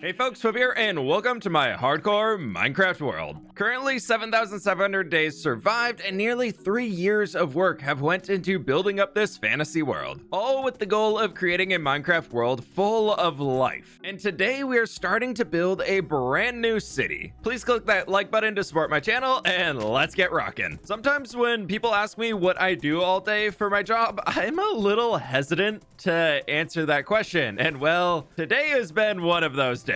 Hey folks, fWhip here, and welcome to my hardcore Minecraft world. Currently, 7,700 days survived, and nearly 3 years of work have went into building up this fantasy world, all with the goal of creating a Minecraft world full of life. And today we are starting to build a brand new city. Please click that like button to support my channel, and let's get rocking. Sometimes when people ask me what I do all day for my job, I'm a little hesitant to answer that question, and well, today has been one of those days.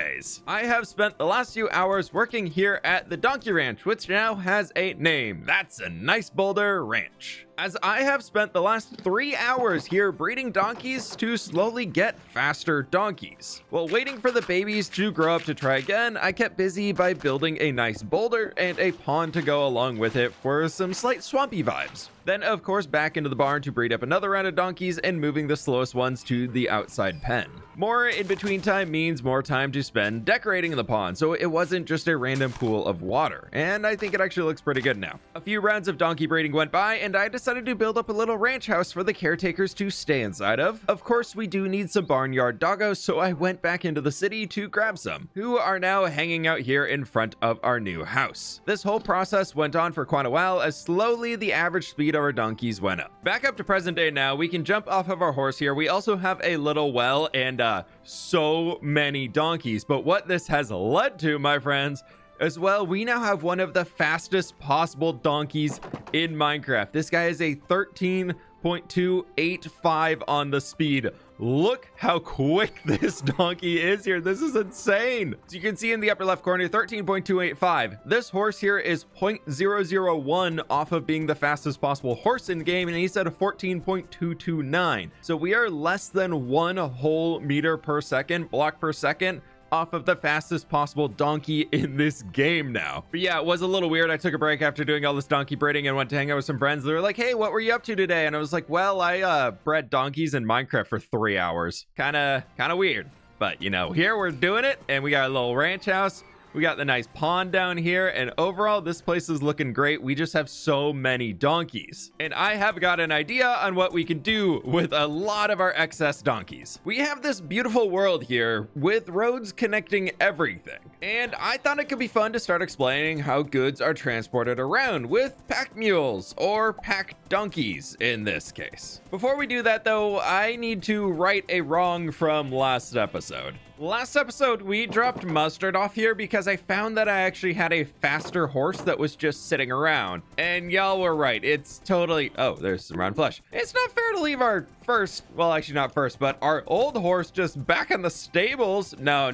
I have spent the last few hours working here at the Donkey Ranch, which now has a name. That's a nice Boulder Ranch. As I have spent the last 3 hours here breeding donkeys to slowly get faster donkeys. While waiting for the babies to grow up to try again, I kept busy by building a nice boulder and a pond to go along with it for some slight swampy vibes. Then, of course, back into the barn to breed up another round of donkeys and moving the slowest ones to the outside pen. More in-between time means more time to spend decorating the pond, so it wasn't just a random pool of water. And I think it actually looks pretty good now. A few rounds of donkey breeding went by, and I decided to build up a little ranch house for the caretakers to stay inside of. Of course, we do need some barnyard doggos, so I went back into the city to grab some, who are now hanging out here in front of our new house. This whole process went on for quite a while, as slowly the average speed of our donkeys went up. Back up to present day now, we can jump off of our horse here. We also have a little well and so many donkeys, but what this has led to, my friends, as well, we now have one of the fastest possible donkeys in Minecraft. This guy is a 13.285 on the speed. Look how quick this donkey is here. This is insane. So you can see in the upper left corner, 13.285. This horse here is 0.001 off of being the fastest possible horse in game, and he's at a 14.229. So we are less than 1 whole meter per second, block per second, off of the fastest possible donkey in this game now. But yeah, it was a little weird. I took a break after doing all this donkey breeding and went to hang out with some friends. They were like, hey, what were you up to today? And I was like, well, I bred donkeys in Minecraft for 3 hours. Kind of weird. But you know, here we're doing it, and we got a little ranch house. We got the nice pond down here, and overall, this place is looking great. We just have so many donkeys. And I have got an idea on what we can do with a lot of our excess donkeys. We have this beautiful world here with roads connecting everything. And I thought it could be fun to start explaining how goods are transported around with pack mules, or pack donkeys in this case. Before we do that though, I need to right a wrong from last episode. Last episode, we dropped Mustard off here because I found that I actually had a faster horse that was just sitting around. And y'all were right. It's totally... Oh, there's some round flesh. It's not fair to leave our first... Well, actually not first, but our old horse just back in the stables. No.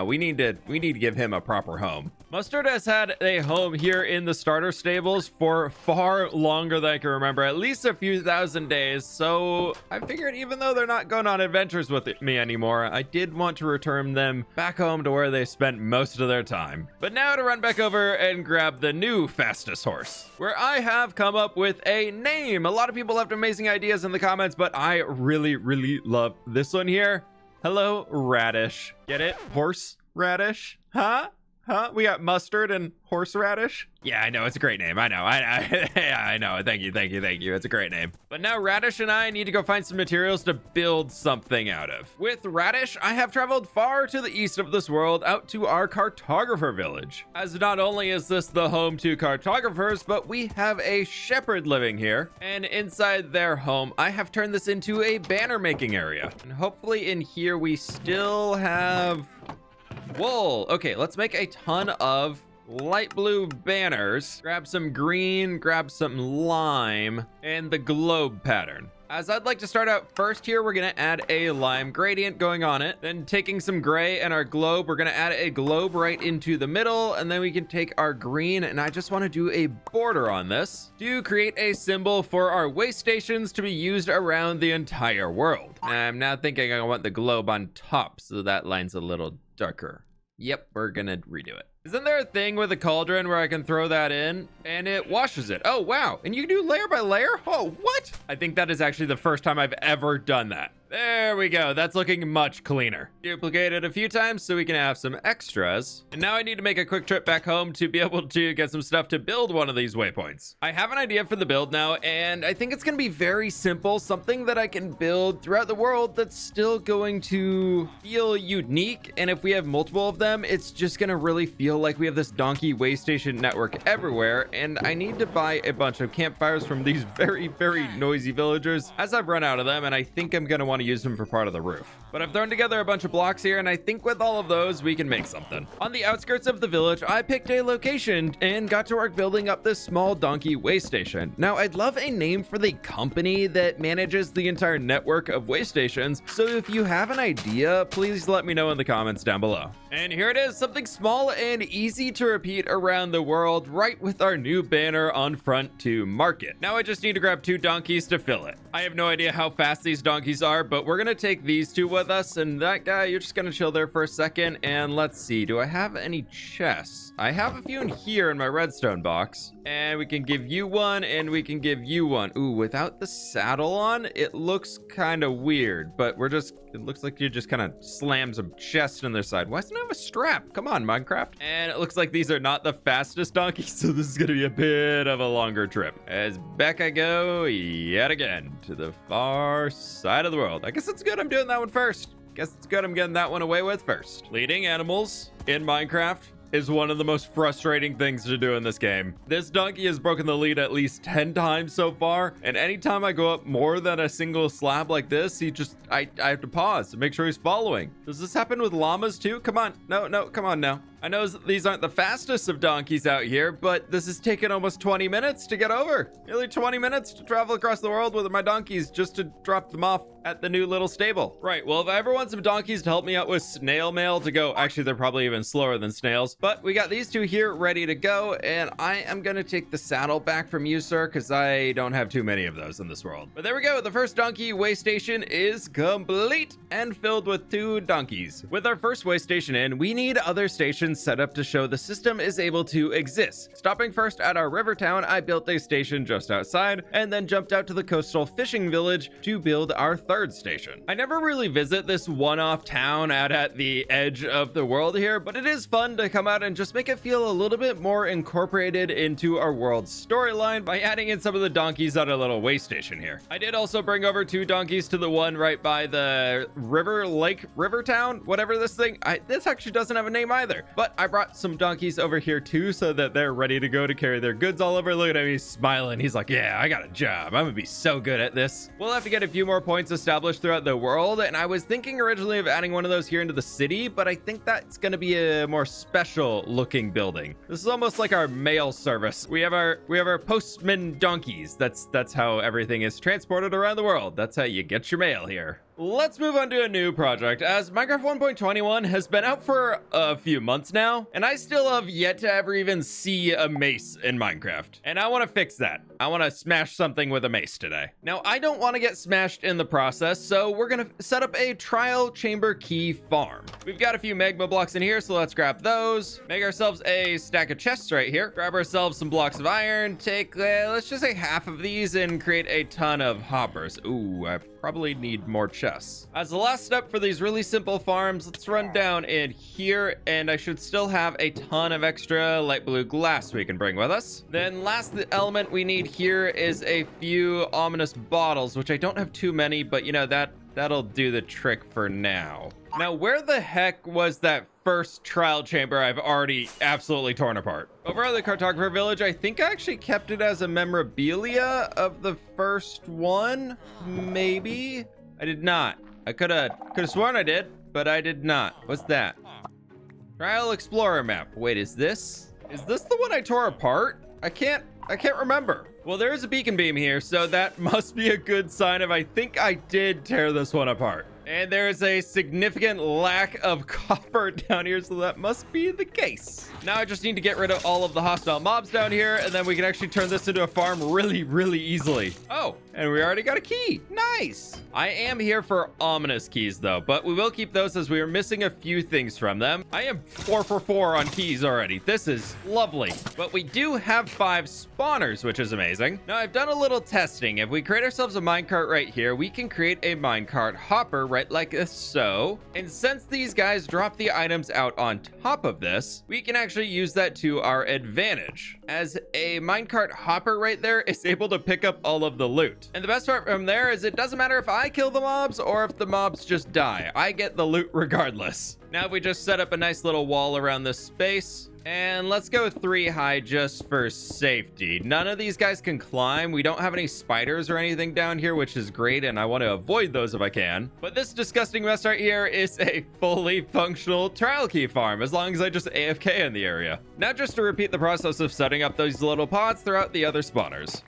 We need to give him a proper home. Mustard has had a home here in the starter stables for far longer than I can remember, at least a few thousand days. So I figured even though they're not going on adventures with me anymore, I did want to return them back home to where they spent most of their time. But now to run back over and grab the new fastest horse, where I have come up with a name. A lot of people left amazing ideas in the comments, but I really love this one here. Hello, Radish. Get it? Horse radish? Huh? We got Mustard and Horseradish? Yeah, I know. It's a great name. I know. I know. Thank you. It's a great name. But now Radish and I need to go find some materials to build something out of. With Radish, I have traveled far to the east of this world out to our cartographer village. As not only is this the home to cartographers, but we have a shepherd living here. And inside their home, I have turned this into a banner making area. And hopefully in here we still have... wool. Okay, let's make a ton of light blue banners. Grab some green, grab some lime, and the globe pattern. As I'd like to start out first here, we're going to add a lime gradient going on it. Then taking some gray and our globe, we're going to add a globe right into the middle. And then we can take our green, and I just want to do a border on this to create a symbol for our way stations to be used around the entire world. I'm now thinking I want the globe on top, so that line's a little darker. Yep, we're gonna redo it. Isn't there a thing with a cauldron where I can throw that in and it washes it? Oh, wow. And you can do layer by layer? Oh, what? I think that is actually the first time I've ever done that. There we go. That's looking much cleaner. Duplicate it a few times so we can have some extras. And now I need to make a quick trip back home to be able to get some stuff to build one of these waypoints. I have an idea for the build now, and I think it's going to be very simple. Something that I can build throughout the world that's still going to feel unique. And if we have multiple of them, it's just going to really feel like we have this donkey way station network everywhere. And I need to buy a bunch of campfires from these very, very noisy villagers as I've run out of them. And I think I'm going to want to use them for part of the roof. But I've thrown together a bunch of blocks here, and I think with all of those, we can make something. On the outskirts of the village, I picked a location and got to work building up this small donkey way station. Now, I'd love a name for the company that manages the entire network of way stations. So if you have an idea, please let me know in the comments down below. And here it is, something small and easy to repeat around the world, right with our new banner on front to market. Now I just need to grab 2 donkeys to fill it. I have no idea how fast these donkeys are, but we're gonna take these 2 with us, and that guy, you're just gonna chill there for a second. And let's see, do I have any chests? I have a few in here in my redstone box, and we can give you one, and we can give you one. Ooh, without the saddle on, it looks kind of weird, but it looks like you just kind of slam some chest on their side. Why doesn't it have a strap? Come on, Minecraft. And it looks like these are not the fastest donkeys, so this is gonna be a bit of a longer trip. As back I go yet again to the far side of the world. I guess it's good I'm doing that one first. Guess it's good I'm getting that one away with first. Leading animals in Minecraft is one of the most frustrating things to do in this game. This donkey has broken the lead at least 10 times so far, and anytime I go up more than a single slab like this, I have to pause to make sure he's following. Does this happen with llamas too? Come on. No, come on now. I know these aren't the fastest of donkeys out here, but this has taken almost 20 minutes to get over. Nearly 20 minutes to travel across the world with my donkeys just to drop them off at the new little stable. Right, well, if I ever want some donkeys to help me out with snail mail to go, actually, they're probably even slower than snails, but we got these 2 here ready to go, and I am gonna take the saddle back from you, sir, because I don't have too many of those in this world. But there we go, the first donkey way station is complete and filled with 2 donkeys. With our first way station in, we need other stations set up to show the system is able to exist. Stopping first at our river town, I built a station just outside, and then jumped out to the coastal fishing village to build our 3rd station. I never really visit this one-off town out at the edge of the world here, but it is fun to come out and just make it feel a little bit more incorporated into our world's storyline by adding in some of the donkeys at our little way station here. I did also bring over 2 donkeys to the one right by the river town, whatever this thing. This actually doesn't have a name either, but I brought some donkeys over here too so that they're ready to go to carry their goods all over. Look at him, he's smiling. He's like, yeah, I got a job. I'm gonna be so good at this. We'll have to get a few more points established throughout the world, and I was thinking originally of adding one of those here into the city, but I think that's gonna be a more special looking building. This is almost like our mail service. We have our postman donkeys. That's how everything is transported around the world. That's how you get your mail here. Let's move on to a new project, as Minecraft 1.21 has been out for a few months now, and I still have yet to ever even see a mace in Minecraft. And I want to fix that. I want to smash something with a mace today. Now, I don't want to get smashed in the process, so we're going to set up a trial chamber key farm. We've got a few magma blocks in here, so let's grab those. Make ourselves a stack of chests right here. Grab ourselves some blocks of iron. Take, let's just say half of these and create a ton of hoppers. Ooh, I probably need more chests. As the last step for these really simple farms, let's run down in here, and I should still have a ton of extra light blue glass we can bring with us. Then last element we need here is a few ominous bottles, which I don't have too many, but you know, that'll do the trick for now. Now, where the heck was that first trial chamber I've already absolutely torn apart? Over at the cartographer village, I think I actually kept it as a memorabilia of the first one. Maybe? I did not. I could have sworn I did, but I did not. What's that? Trial explorer map. Wait, is this the one I tore apart? I can't remember. Well, there is a beacon beam here, so that must be a good sign of I think I did tear this one apart. And there is a significant lack of copper down here, so that must be the case. Now I just need to get rid of all of the hostile mobs down here, and then we can actually turn this into a farm really, really easily. Oh, And we already got a key. Nice. I am here for ominous keys though, but we will keep those as we are missing a few things from them. I am 4 for 4 on keys already. This is lovely. But we do have 5 spawners, which is amazing. Now I've done a little testing. If we create ourselves a minecart right here, we can create a minecart hopper right like so. And since these guys drop the items out on top of this, we can actually use that to our advantage, as a minecart hopper right there is able to pick up all of the loot. And the best part from there is it doesn't matter if I kill the mobs or if the mobs just die. I get the loot regardless. Now we just set up a nice little wall around this space. And let's go 3 high just for safety. None of these guys can climb. We don't have any spiders or anything down here, which is great, and I want to avoid those if I can. But this disgusting mess right here is a fully functional trial key farm, as long as I just AFK in the area. Now just to repeat the process of setting up those little pods throughout the other spawners.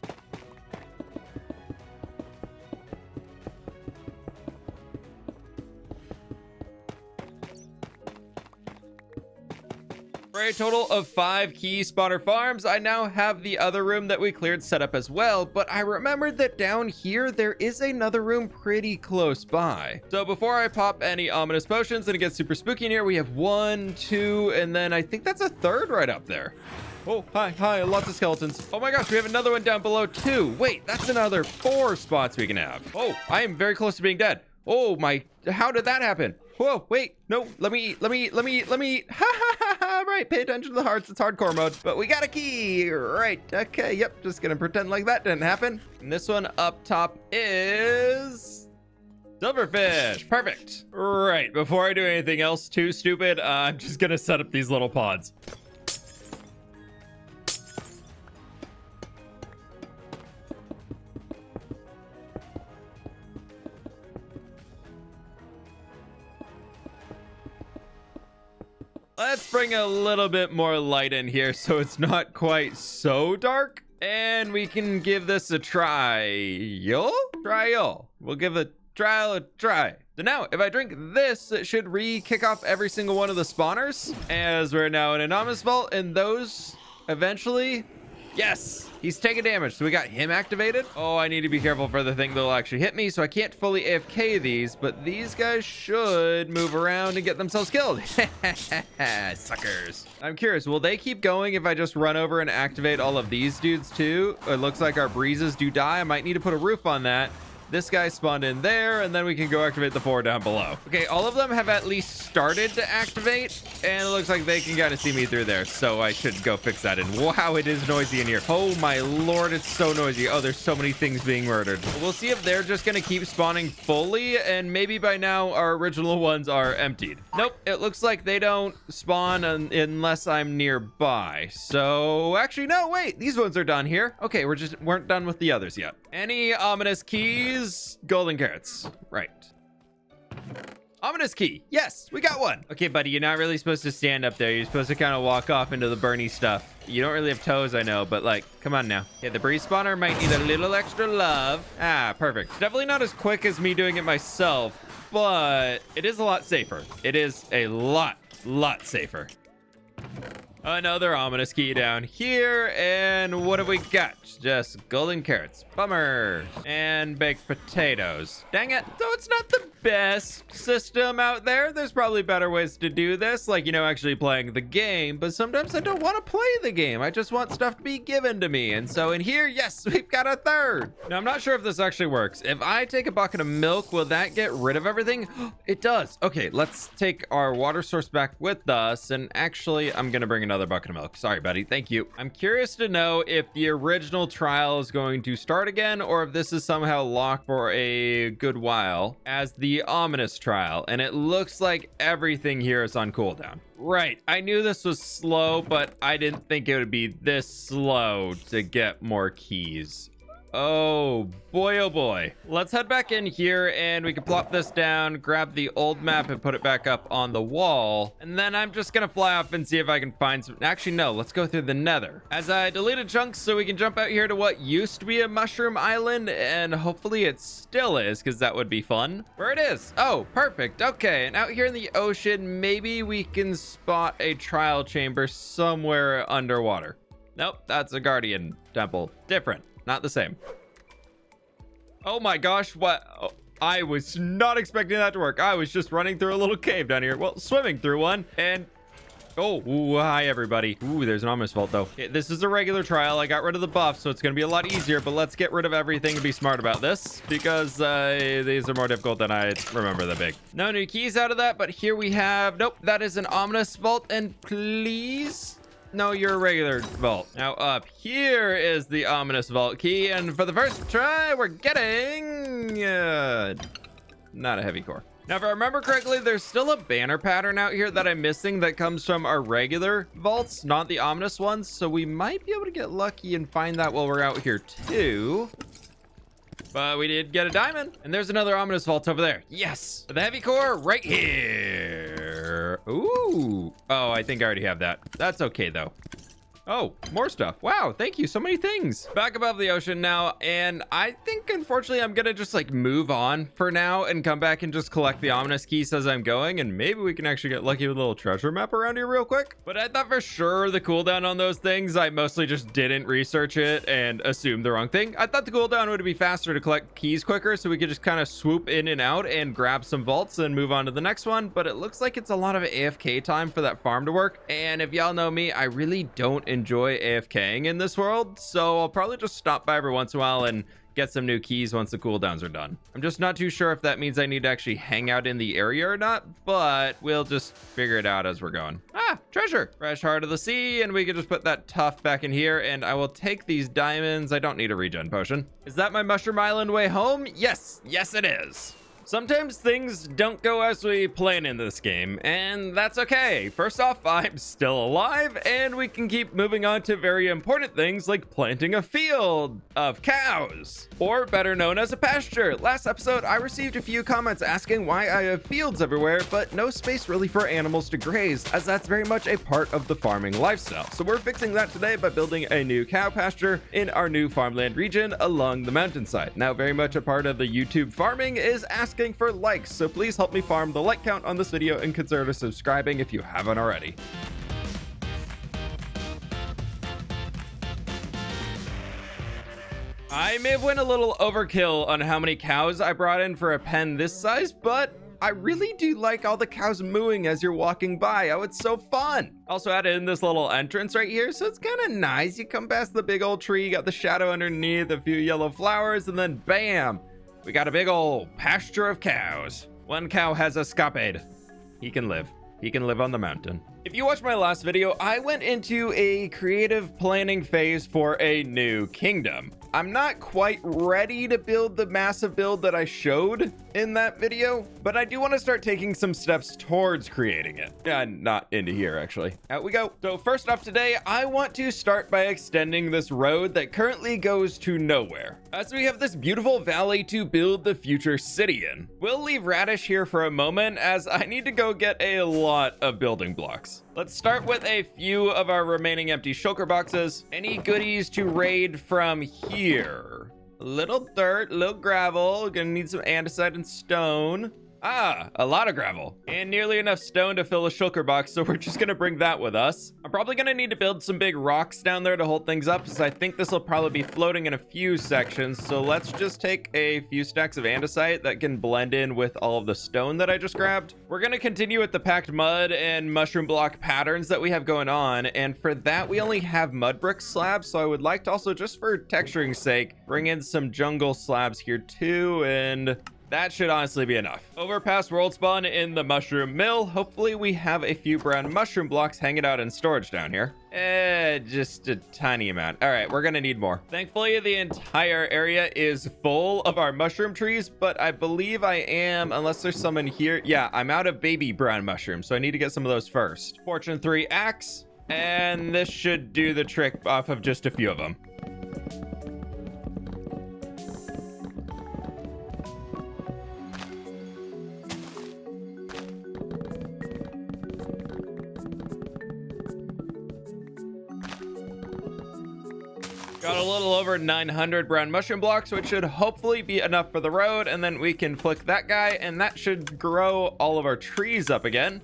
For a total of 5 key spawner farms, I now have the other room that we cleared set up as well, but I remembered that down here there is another room pretty close by. So before I pop any ominous potions and it gets super spooky in here, we have 1, 2, and then I think that's a 3rd right up there. Oh, hi, lots of skeletons. Oh my gosh, we have another one down below too. Wait, that's another 4 spots we can have. Oh, I am very close to being dead. Oh my, how did that happen? Whoa, wait, no, let me eat. Right, pay attention to the hearts, it's hardcore mode. But we got a key, right, okay, yep, just gonna pretend like that didn't happen. And this one up top is silverfish, perfect. Right, before I do anything else too stupid, I'm just gonna set up these little pods. Let's bring a little bit more light in here so it's not quite so dark. And we can give this a trial. We'll give the trial a try. So now, if I drink this, it should re-kick off every single one of the spawners, as we're now in Anonymous Vault, and those eventually... Yes, he's taking damage, so we got him activated. Oh, I need to be careful for the thing that'll actually hit me, so I can't fully AFK these, but these guys should move around and get themselves killed. Suckers. I'm curious, will they keep going if I just run over and activate all of these dudes too? It looks like our breezes do die. I might need to put a roof on that. This guy spawned in there, and then we can go activate the 4 down below. Okay, all of them have at least started to activate, and it looks like they can kind of see me through there, so I should go fix that. And wow, it is noisy in here. Oh my lord, it's so noisy. Oh, there's so many things being murdered. We'll see if they're just gonna keep spawning fully, and maybe by now our original ones are emptied. Nope, it looks like they don't spawn unless I'm nearby. So actually, no, wait, these ones are done here. Okay, weren't done with the others yet. Any ominous keys? Golden carrots. Right. Ominous key. Yes, we got one. Okay, buddy, you're not really supposed to stand up there. You're supposed to kind of walk off into the Bernie stuff. You don't really have toes, I know, but like, come on now. Yeah, the breeze spawner might need a little extra love. Ah, perfect. Definitely not as quick as me doing it myself, but it is a lot safer. It is a lot safer. Another ominous key down here, and what have we got? Just golden carrots. Bummer. And baked potatoes. Dang it. So it's not the best system out there. There's probably better ways to do this, like, you know, actually playing the game, but sometimes I don't want to play the game. I just want stuff to be given to me. And so in here, yes, we've got a 3rd. Now, I'm not sure if this actually works. If I take a bucket of milk, will that get rid of everything? It does. Okay, let's take our water source back with us, and actually, I'm gonna bring another bucket of milk. Sorry, buddy. Thank you. I'm curious to know if the original trial is going to start again, or if this is somehow locked for a good while as the ominous trial. And it looks like everything here is on cooldown. Right. I knew this was slow, but I didn't think it would be this slow to get more keys. Oh boy. Let's head back in here, and we can plop this down, grab the old map and put it back up on the wall. And then I'm just gonna fly off and see if I can find some... Actually, no, let's go through the nether. As I deleted chunks so we can jump out here to what used to be a mushroom island, and hopefully it still is, because that would be fun. Where it is. Oh, perfect. Okay, and out here in the ocean, maybe we can spot a trial chamber somewhere underwater. Nope, that's a guardian temple. Different. Not the same. Oh my gosh, what? Oh, I was not expecting that to work. I was just running through a little cave down here. Well, swimming through one, and oh, ooh, hi everybody. Ooh, there's an ominous vault though. Okay, this is a regular trial. I got rid of the buff, so it's gonna be a lot easier, but let's get rid of everything and be smart about this because these are more difficult than I remember them being. No new keys out of that, but here we have, nope, that is an ominous vault, and please, no, you're a regular vault. Now up here is the ominous vault key, and for the first try, we're getting not a heavy core. Now, if I remember correctly, there's still a banner pattern out here that I'm missing that comes from our regular vaults, not the ominous ones. So we might be able to get lucky and find that while we're out here too. But we did get a diamond, and there's another ominous vault over there. Yes, the heavy core right here. Ooh. Oh, I think I already have that. That's okay though. Oh, more stuff. Wow, thank you. So many things. Back above the ocean now, and I think, unfortunately, I'm gonna just, like, move on for now and come back and just collect the ominous keys as I'm going, and maybe we can actually get lucky with a little treasure map around here real quick. But I thought for sure the cooldown on those things, I mostly just didn't research it and assumed the wrong thing. I thought the cooldown would be faster to collect keys quicker, so we could just kind of swoop in and out and grab some vaults and move on to the next one, but it looks like it's a lot of AFK time for that farm to work, and if y'all know me, I really don't enjoy AFKing in this world, so I'll probably just stop by every once in a while and get some new keys once the cooldowns are done. I'm just not too sure if that means I need to actually hang out in the area or not, but we'll just figure it out as we're going. Ah, treasure! Fresh heart of the sea, and we can just put that tuff back in here, and I will take these diamonds. I don't need a regen potion. Is that my Mushroom Island way home? Yes, yes it is. Sometimes things don't go as we plan in this game, and that's okay. First off, I'm still alive, and we can keep moving on to very important things like planting a field of cows, or better known as a pasture. Last episode, I received a few comments asking why I have fields everywhere, but no space really for animals to graze, as that's very much a part of the farming lifestyle. So we're fixing that today by building a new cow pasture in our new farmland region along the mountainside. Now, very much a part of the YouTube farming is asking for likes, so please help me farm the like count on this video and consider subscribing if you haven't already. I may have went a little overkill on how many cows I brought in for a pen this size, but I really do like all the cows mooing as you're walking by. Oh, it's so fun. Also added in this little entrance right here, so it's kind of nice. You come past the big old tree, you got the shadow underneath, a few yellow flowers, and then bam, we got a big old pasture of cows. One cow has escaped. He can live. He can live on the mountain. If you watched my last video, I went into a creative planning phase for a new kingdom. I'm not quite ready to build the massive build that I showed in that video, but I do want to start taking some steps towards creating it. Not into here, actually. Out we go. So first off today, I want to start by extending this road that currently goes to nowhere, as we have this beautiful valley to build the future city in. We'll leave Radish here for a moment, as I need to go get a lot of building blocks. Let's start with a few of our remaining empty shulker boxes. Any goodies to raid from here? A little dirt, a little gravel. Gonna need some andesite and stone. Ah, a lot of gravel and nearly enough stone to fill a shulker box, so we're just gonna bring that with us. I'm probably gonna need to build some big rocks down there to hold things up, because I think this will probably be floating in a few sections. So let's just take a few stacks of andesite that can blend in with all of the stone that I just grabbed. We're gonna continue with the packed mud and mushroom block patterns that we have going on, and for that we only have mud brick slabs, so I would like to also, just for texturing's sake, bring in some jungle slabs here too, and that should honestly be enough. Overpass world spawn in the mushroom mill. Hopefully we have a few brown mushroom blocks hanging out in storage down here. Just a tiny amount. All right, we're gonna need more. Thankfully, the entire area is full of our mushroom trees, but I believe I am, unless there's some in here. Yeah, I'm out of baby brown mushrooms, so I need to get some of those first. Fortune 3 axe, and this should do the trick off of just a few of them. Got a little over 900 brown mushroom blocks, which should hopefully be enough for the road, and then we can flick that guy, and that should grow all of our trees up again.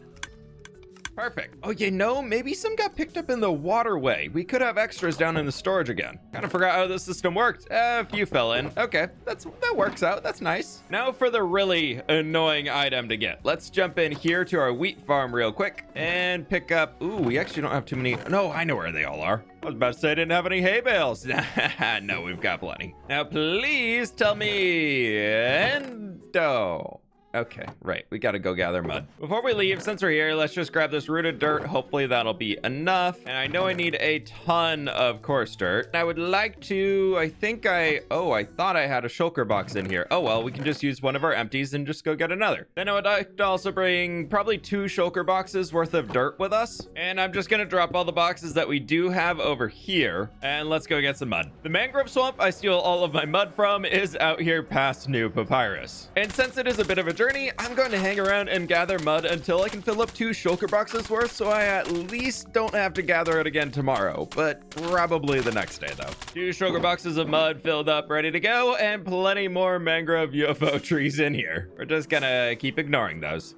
Perfect. Oh, you know, maybe some got picked up in the waterway. We could have extras down in the storage again. Kind of forgot how the system worked. A few fell in. Okay, that works out. That's nice. Now for the really annoying item to get. Let's jump in here to our wheat farm real quick and pick up. Ooh, we actually don't have too many. No, I know where they all are. I was about to say I didn't have any hay bales. No, we've got plenty. Now, please tell me endo. Okay, right. We gotta go gather mud. Before we leave, since we're here, let's just grab this rooted dirt. Hopefully that'll be enough. And I know I need a ton of coarse dirt. I would like to, I thought I had a shulker box in here. Oh, well, we can just use one of our empties and just go get another. Then I would like to also bring probably 2 shulker boxes worth of dirt with us. And I'm just gonna drop all the boxes that we do have over here. And let's go get some mud. The mangrove swamp I steal all of my mud from is out here past New Papyrus. And since it is a bit of a journey, I'm going to hang around and gather mud until I can fill up 2 shulker boxes worth, so I at least don't have to gather it again tomorrow, but probably the next day though. 2 shulker boxes of mud filled up, ready to go, and plenty more mangrove UFO trees in here. We're just gonna keep ignoring those.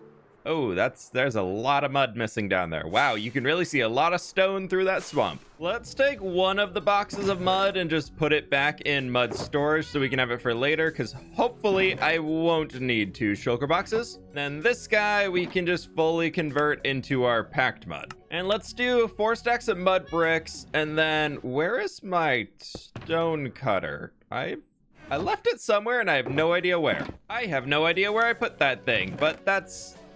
Oh, there's a lot of mud missing down there. Wow, you can really see a lot of stone through that swamp. Let's take one of the boxes of mud and just put it back in mud storage so we can have it for later, because hopefully I won't need 2 shulker boxes. Then this guy we can just fully convert into our packed mud. And let's do 4 stacks of mud bricks, and then where is my stone cutter? I left it somewhere and I have no idea where. I have no idea where I put that thing, but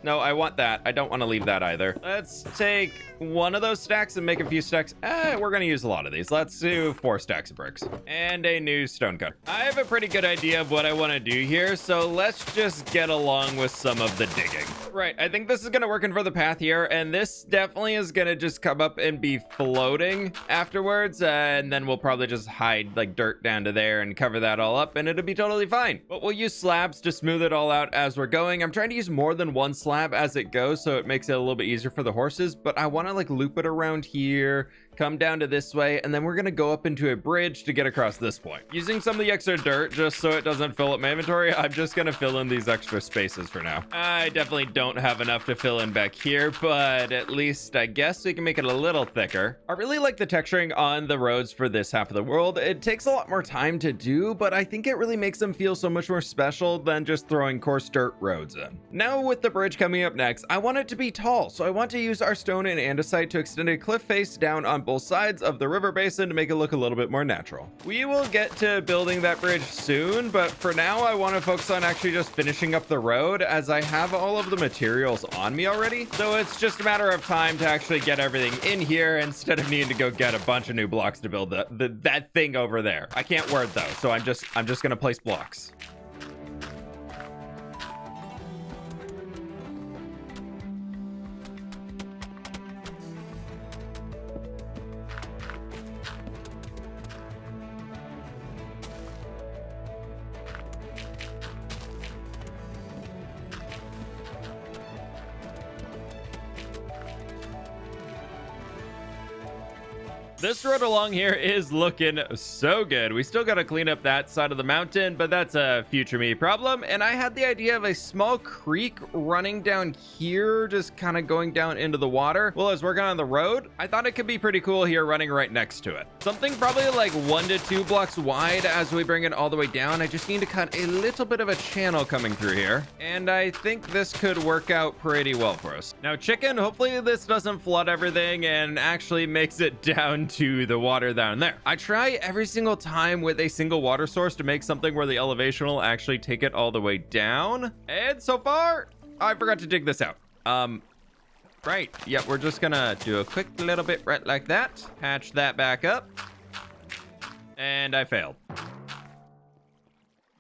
no, I want that. I don't want to leave that either. Let's take one of those stacks and make a few stacks. We're going to use a lot of these. Let's do 4 stacks of bricks and a new stone cutter. I have a pretty good idea of what I want to do here, so let's just get along with some of the digging. Right, I think this is going to work in for the path here, and this definitely is going to just come up and be floating afterwards, and then we'll probably just hide like dirt down to there and cover that all up, and it'll be totally fine. But we'll use slabs to smooth it all out as we're going. I'm trying to use more than one slab as it goes, so it makes it a little bit easier for the horses, but I want to like loop it around here, come down to this way, and then we're gonna go up into a bridge to get across this point. Using some of the extra dirt just so it doesn't fill up my inventory, I'm just gonna fill in these extra spaces for now. I definitely don't have enough to fill in back here, but at least I guess we can make it a little thicker. I really like the texturing on the roads for this half of the world. It takes a lot more time to do, but I think it really makes them feel so much more special than just throwing coarse dirt roads in. Now with the bridge coming up next, I want it to be tall, so I want to use our stone and andesite to extend a cliff face down on both sides of the river basin to make it look a little bit more natural. We will get to building that bridge soon, but for now I want to focus on actually just finishing up the road, as I have all of the materials on me already. So it's just a matter of time to actually get everything in here instead of needing to go get a bunch of new blocks to build that thing over there. I can't word though, so I'm just gonna place blocks. This road along here is looking so good. We still got to clean up that side of the mountain, but that's a future me problem. And I had the idea of a small creek running down here, just kind of going down into the water. Well, as working on the road, I thought it could be pretty cool here running right next to it. Something probably like 1 to 2 blocks wide as we bring it all the way down. I just need to cut a little bit of a channel coming through here. And I think this could work out pretty well for us. Now, chicken, hopefully this doesn't flood everything and actually makes it down to the water down there. I try every single time with a single water source to make something where the elevation will actually take it all the way down. And so far, I forgot to dig this out. Right. Yep, we're just gonna do a quick little bit right like that. Patch that back up. And I failed.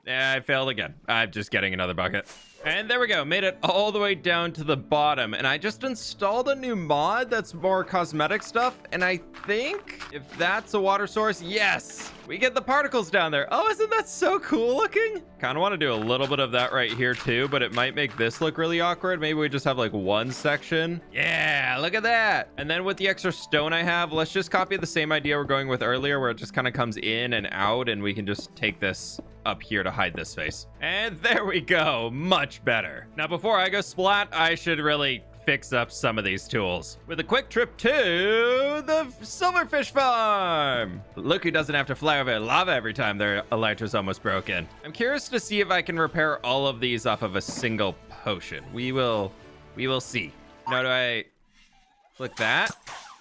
Yeah, I failed again. I'm just getting another bucket. And there we go, made it all the way down to the bottom. And I just installed a new mod that's more cosmetic stuff. And I think if that's a water source, yes, we get the particles down there. Oh, isn't that so cool looking? Kind of want to do a little bit of that right here too, but it might make this look really awkward. Maybe we just have like one section. Yeah, look at that. And then with the extra stone I have, let's just copy the same idea we're going with earlier, where it just kind of comes in and out, and we can just take this up here to hide this face. And there we go, much better. Now before I go splat, I should really fix up some of these tools with a quick trip to the silverfish farm. Look who doesn't have to fly over lava every time their elytra's almost broken. I'm curious to see if I can repair all of these off of a single potion. We will see. Now, do I flick that?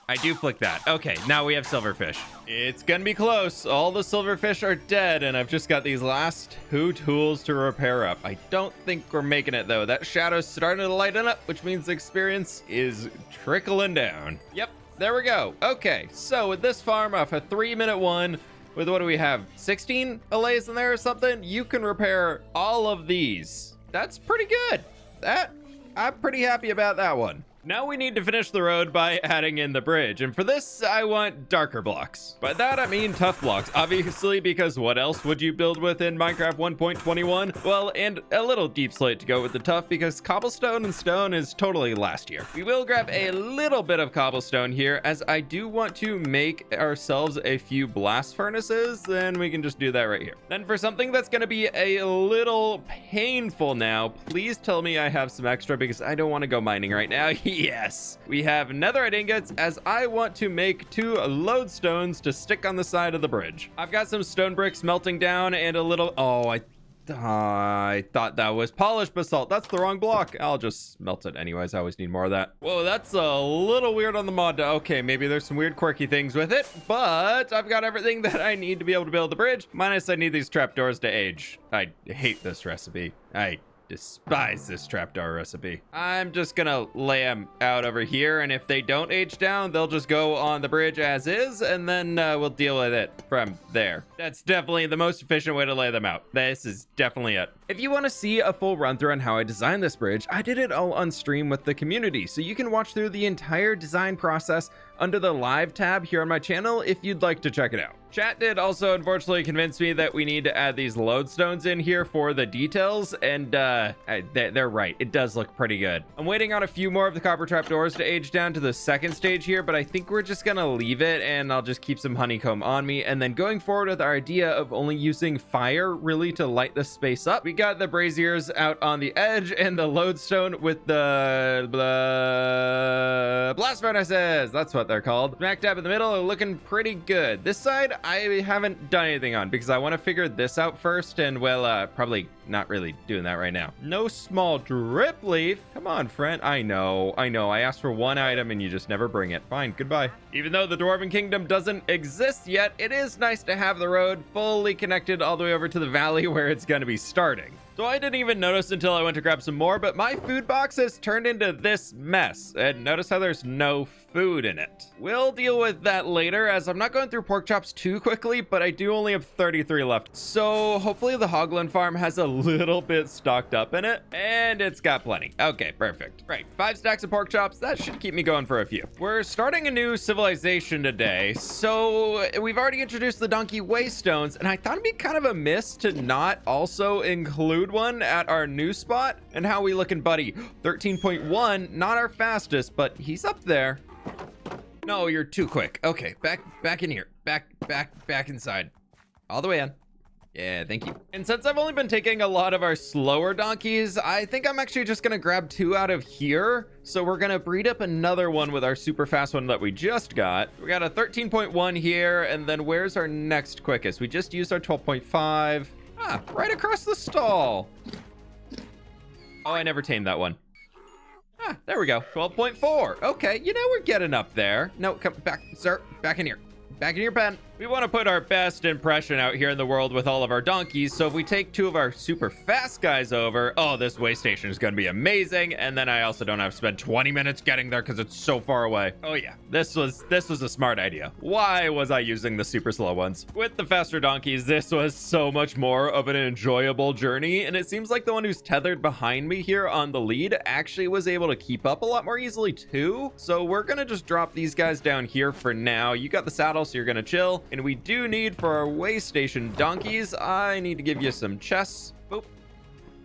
I do flick that. Okay, now we have silverfish. It's gonna be close. All the silverfish are dead, and I've just got these last 2 tools to repair up. I don't think we're making it, though. That shadow's starting to lighten up, which means the experience is trickling down. Yep, there we go. Okay, so with this farm off a 3-minute one, with what do we have? 16 allays in there or something? You can repair all of these. That's pretty good. I'm pretty happy about that one. Now we need to finish the road by adding in the bridge, and for this I want darker blocks. By that I mean tough blocks, obviously, because what else would you build with in Minecraft 1.21? Well, and a little deep slate to go with the tough, because cobblestone and stone is totally last year. We will grab a little bit of cobblestone here, as I do want to make ourselves a few blast furnaces, then we can just do that right here. Then for something that's going to be a little painful now, please tell me I have some extra, because I don't want to go mining right now. Yes, we have netherite ingots, as I want to make 2 lodestones to stick on the side of the bridge. I've got some stone bricks melting down and a little... Oh, I thought that was polished basalt. That's the wrong block. I'll just melt it anyways. I always need more of that. Whoa, that's a little weird on the mod. Okay, maybe there's some weird quirky things with it, but I've got everything that I need to be able to build the bridge. Minus I need these trapdoors to age. I hate this recipe. I despise this trapdoor recipe. I'm just gonna lay them out over here, and if they don't age down, they'll just go on the bridge as is, and then we'll deal with it from there. That's definitely the most efficient way to lay them out. This is definitely it. If you want to see a full run through on how I designed this bridge, I did it all on stream with the community, so you can watch through the entire design process under the live tab here on my channel if you'd like to check it out. Chat did also unfortunately convince me that we need to add these lodestones in here for the details, and they're right. It does look pretty good. I'm waiting on a few more of the copper trapdoors to age down to the second stage here, but I think we're just gonna leave it, and I'll just keep some honeycomb on me. And then going forward with our idea of only using fire really to light the space up, we got the braziers out on the edge and the lodestone with the blast furnaces. That's what they're called. Smack dab in the middle are looking pretty good. This side I haven't done anything on because I want to figure this out first, and well, probably not really doing that right now. No small drip leaf. Come on, friend. I know. I asked for one item and you just never bring it. Fine, goodbye. Even though the Dwarven Kingdom doesn't exist yet, it is nice to have the road fully connected all the way over to the valley where it's going to be starting. So I didn't even notice until I went to grab some more, but my food box has turned into this mess. And notice how there's no food in it. We'll deal with that later, as I'm not going through pork chops too quickly, but I do only have 33 left. So hopefully the Hoglin farm has a little bit stocked up in it, and it's got plenty. Okay, perfect. Right, 5 stacks of pork chops. That should keep me going for a few. We're starting a new civilization today, so we've already introduced the donkey waystones, and I thought it'd be kind of a miss to not also include one at our new spot. And how we looking, buddy? 13.1, not our fastest, but he's up there. No, you're too quick. Okay, back in here. Back inside. All the way in. Yeah, thank you. And since I've only been taking a lot of our slower donkeys, I think I'm actually just gonna grab 2 out of here. So we're gonna breed up another one with our super fast one that we just got. We got a 13.1 here, and then where's our next quickest? We just used our 12.5. Ah, right across the stall. Oh, I never tamed that one. Ah, there we go. 12.4. Okay, you know, we're getting up there. No, come back, sir. Back in here. Back in your pen. We want to put our best impression out here in the world with all of our donkeys, so if we take 2 of our super fast guys over, oh, this way station is going to be amazing, and then I also don't have to spend 20 minutes getting there because it's so far away. Oh yeah, this was a smart idea. Why was I using the super slow ones? With the faster donkeys, this was so much more of an enjoyable journey, and it seems like the one who's tethered behind me here on the lead actually was able to keep up a lot more easily too, so we're going to just drop these guys down here for now. You got the saddle, so you're going to chill. And we do need, for our way station donkeys, I need to give you some chests. Boop.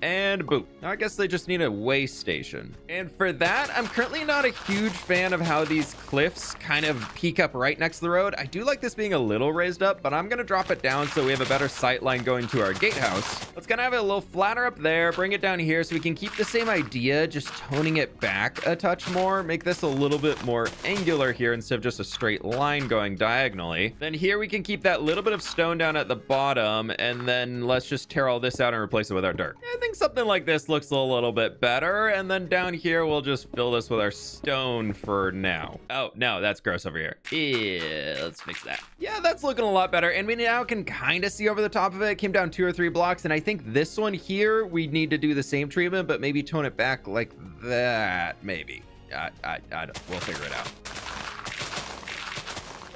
and boop. Now I guess they just need a way station. And for that, I'm currently not a huge fan of how these cliffs kind of peak up right next to the road. I do like this being a little raised up, but I'm gonna drop it down so we have a better sight line going to our gatehouse. Let's kind of have it a little flatter up there, bring it down here so we can keep the same idea, just toning it back a touch more, make this a little bit more angular here instead of just a straight line going diagonally. Then here we can keep that little bit of stone down at the bottom, and then let's just tear all this out and replace it with our dirt. I think something like this looks a little bit better, and then down here we'll just fill this with our stone for now. Oh no, that's gross over here. Yeah, let's fix that. Yeah, that's looking a lot better, and we now can kind of see over the top of it. It came down 2 or 3 blocks, and I think this one here we need to do the same treatment, but maybe tone it back like that. Maybe I don't, we'll figure it out.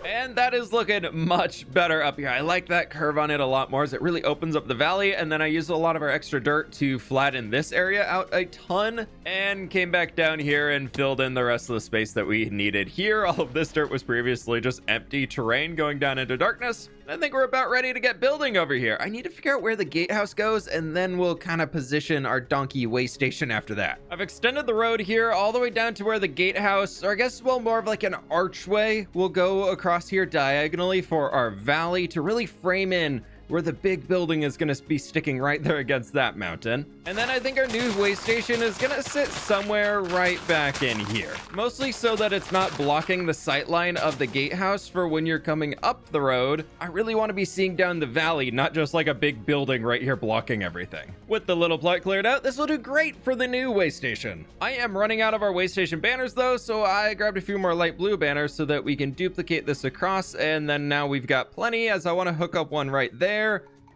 And that is looking much better up here. I like that curve on it a lot more as it really opens up the valley. And then I used a lot of our extra dirt to flatten this area out a ton and came back down here and filled in the rest of the space that we needed here. All of this dirt was previously just empty terrain going down into darkness. I think we're about ready to get building over here. I need to figure out where the gatehouse goes, and then we'll kind of position our donkey way station after that. I've extended the road here all the way down to where the gatehouse, or I guess, well, more of like an archway, will go across here diagonally for our valley to really frame in where the big building is going to be sticking right there against that mountain. And then I think our new way station is going to sit somewhere right back in here, mostly so that it's not blocking the sight line of the gatehouse for when you're coming up the road. I really want to be seeing down the valley, not just like a big building right here blocking everything. With the little plot cleared out, this will do great for the new way station. I am running out of our way station banners though, so I grabbed a few more light blue banners so that we can duplicate this across, and then now we've got plenty, as I want to hook up one right there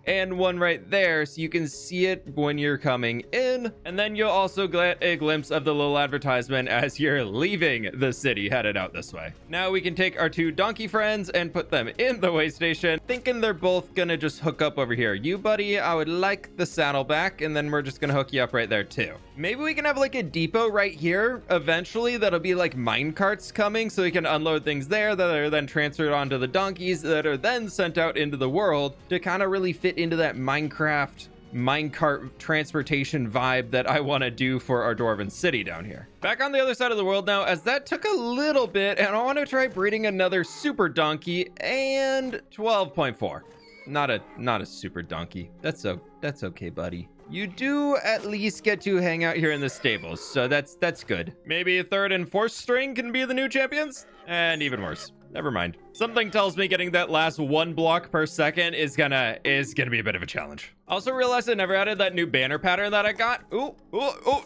and one right there so you can see it when you're coming in, and then you'll also get a glimpse of the little advertisement as you're leaving the city headed out this way. Now we can take our 2 donkey friends and put them in the way station, thinking they're both gonna just hook up over here. You buddy, I would like the saddle back, and then we're just gonna hook you up right there too. Maybe we can have like a depot right here eventually that'll be like mine carts coming so we can unload things there that are then transferred onto the donkeys that are then sent out into the world to kind of really fit into that Minecraft minecart transportation vibe that I want to do for our dwarven city down here. Back on the other side of the world now, as that took a little bit, and I want to try breeding another super donkey and 12.4. Not a super donkey. That's okay, buddy. You do at least get to hang out here in the stables, so that's good. Maybe a 3rd and 4th string can be the new champions? And even worse. Never mind. Something tells me getting that last 1 block per second is gonna be a bit of a challenge. Also realized I never added that new banner pattern that I got. Ooh,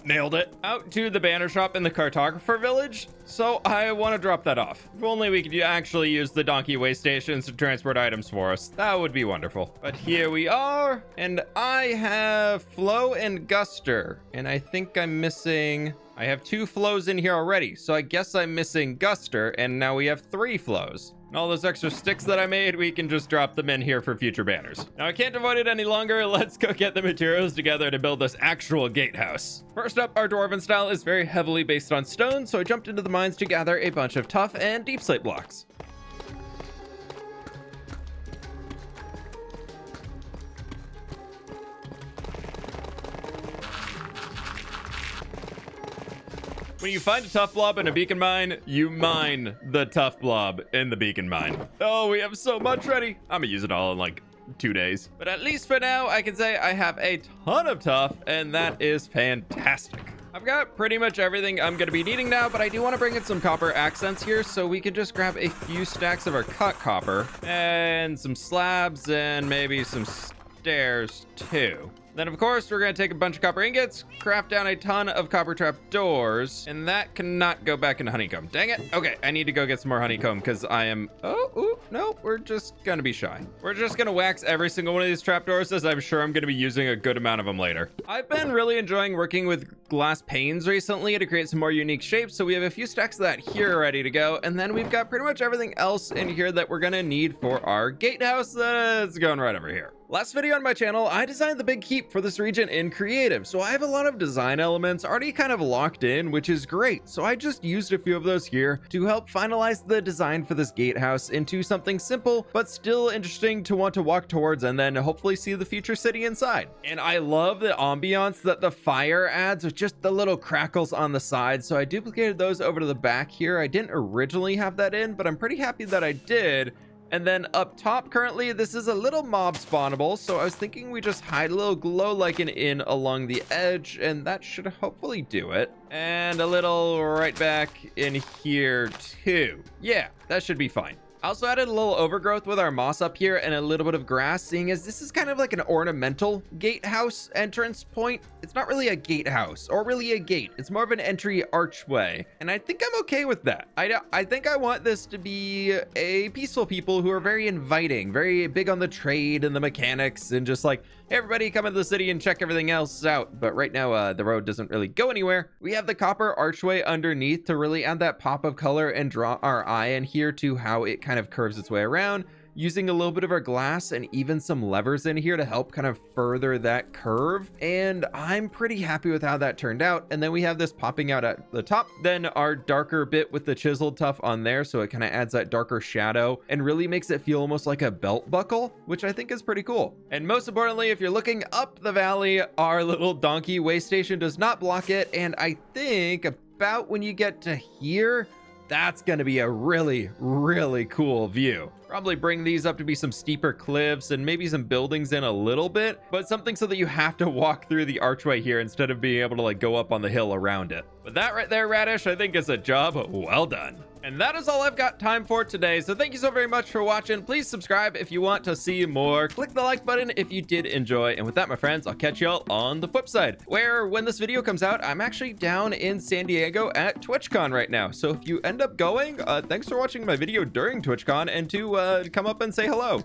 nailed it. Out to the banner shop in the cartographer village. So I want to drop that off. If only we could actually use the donkey way stations to transport items for us. That would be wonderful. But here we are, and I have Flow and Guster, and I think I'm missing... I have 2 flows in here already, so I guess I'm missing Guster, and now we have 3 flows. And all those extra sticks that I made, we can just drop them in here for future banners. Now I can't avoid it any longer. Let's go get the materials together to build this actual gatehouse. First up, our dwarven style is very heavily based on stone, so I jumped into the mines to gather a bunch of tough and deep slate blocks. When you find a tough blob in a beacon mine, you mine the tough blob in the beacon mine. Oh, we have so much ready. I'm gonna use it all in like 2 days. But at least for now, I can say I have a ton of tough, and that is fantastic. I've got pretty much everything I'm gonna be needing now, but I do want to bring in some copper accents here, so we could just grab a few stacks of our cut copper and some slabs and maybe some stairs too. Then, of course, we're going to take a bunch of copper ingots, craft down a ton of copper trap doors, and that cannot go back into honeycomb. Dang it. Okay, I need to go get some more honeycomb because I am... no, we're just going to be shy. We're just going to wax every single one of these trapdoors as I'm sure I'm going to be using a good amount of them later. I've been really enjoying working with glass panes recently to create some more unique shapes, so we have a few stacks of that here ready to go, and then we've got pretty much everything else in here that we're gonna need for our gatehouse that's going right over here. Last video on my channel, I designed the big keep for this region in creative, so I have a lot of design elements already kind of locked in, which is great. So I just used a few of those here to help finalize the design for this gatehouse into something simple, but still interesting to want to walk towards and then hopefully see the future city inside. And I love the ambiance that the fire adds with just the little crackles on the side, so I duplicated those over to the back here. I didn't originally have that in, but I'm pretty happy that I did. And then up top currently, this is a little mob spawnable, so I was thinking we just hide a little glow lichen in along the edge, and that should hopefully do it. And a little right back in here too. Yeah, that should be fine. I also added a little overgrowth with our moss up here and a little bit of grass, seeing as this is kind of like an ornamental gatehouse entrance point. It's not really a gatehouse or really a gate. It's more of an entry archway. And I think I'm okay with that. I think I want this to be a peaceful people who are very inviting, very big on the trade and the mechanics and just like, hey, everybody come into the city and check everything else out. But right now, the road doesn't really go anywhere. We have the copper archway underneath to really add that pop of color and draw our eye in here to how it kind of curves its way around, using a little bit of our glass and even some levers in here to help kind of further that curve. And I'm pretty happy with how that turned out. And then we have this popping out at the top, then our darker bit with the chiseled tuff on there, so it kind of adds that darker shadow and really makes it feel almost like a belt buckle, which I think is pretty cool. And most importantly, if you're looking up the valley, our little donkey way station does not block it. And I think about when you get to here, that's going to be a really, really cool view. Probably bring these up to be some steeper cliffs and maybe some buildings in a little bit, but something so that you have to walk through the archway here instead of being able to like go up on the hill around it. But that right there, Radish, I think is a job well done. And that is all I've got time for today. So thank you so very much for watching. Please subscribe if you want to see more. Click the like button if you did enjoy. And with that, my friends, I'll catch y'all on the flip side, where when this video comes out, I'm actually down in San Diego at TwitchCon right now. So if you end up going, thanks for watching my video during TwitchCon and to come up and say hello.